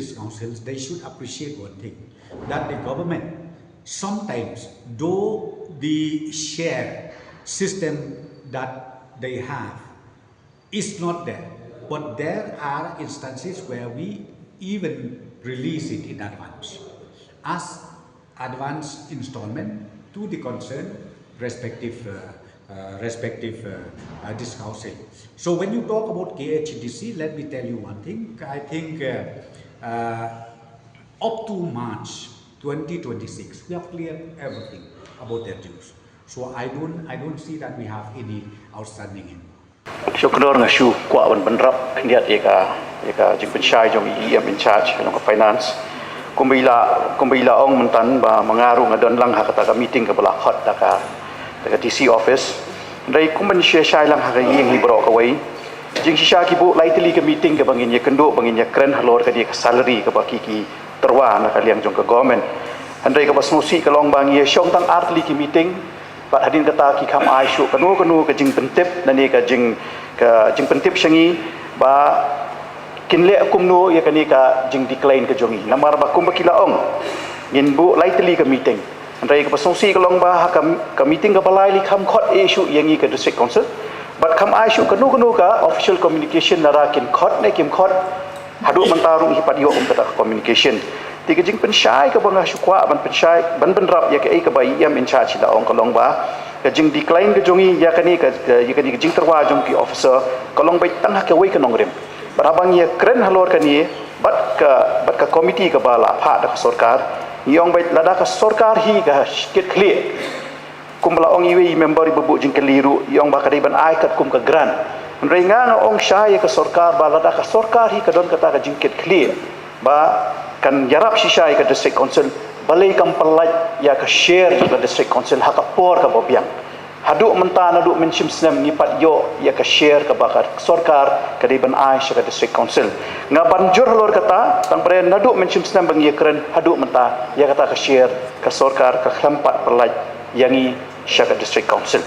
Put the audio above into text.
these councils, they should appreciate one thing, that the government sometimes, though the share system that they have is not there, but there are instances where we even release it in advance as advance installment to the concerned respective this council. So when you talk about KHDC, let me tell you one thing. I think up to March 2026, we have cleared everything about their dues. So I don't see that we have any outstanding in. Syukur ngasyu kuat benrap niat eka jing pensai jong IEM in charge ng finance kumbila ong mentan ba mengaru ngadon lang ha kata meeting ke belah hot taka TC office dari kumban share lang ha yang hibro kawai jing sisa kibu lai teli ke meeting ke bangin ya kendo bangin ya kren halor ke dia ke salary ke baki ki terwa na kaliang jong ke government andai ke basmusi ke long bang ya syong tang artli ki meeting Pak hadin kata ki kam ai syu kanu ke jing pentip nani ke jing pentip syangi ba kinle kumno ya kani ka jing decline ke jongi namar ba kum bakila ong ngin bu lightly ke meeting andai ke pasongsi ke long ba ka meeting ke balai li kam khot issue yangi ke district council but kam ai syu kanu ka official communication nara kin khot ne kim khot hadu mentarung hipat yo kata communication tiga jing pensai ke bangah syukwa ban pensai ban benrap ya ke ai ke bai yam in charge la ong kalong ba ke jing decline ke jongi ya kani ke jing terwa jong ki officer kalong bai tangah ke wei ke nongrem barabang ya keren halor kani bat ka komiti ke bala pha da sarkar yong bai lada ka sarkar hi ga skit clear kumbala ong iwi member ibu jing keliru yong ba kadai ban ai kat kum ke gran rengang ong syai ke sarkar bala da ka sarkar hi ka don kata ka jing kit clear ba kan yarap sisai ke district council balai kam pelat ya ke share ke district council hak por ke bobiang haduk mentana duk mensim snem ngipat yo ya ke share ke bakar sarkar ke diban ai ke district council ngaban jur halor kata tang pre naduk mensim snem bang ye keren haduk menta ya kata ke share ke sarkar ke khampat pelat yangi ke district council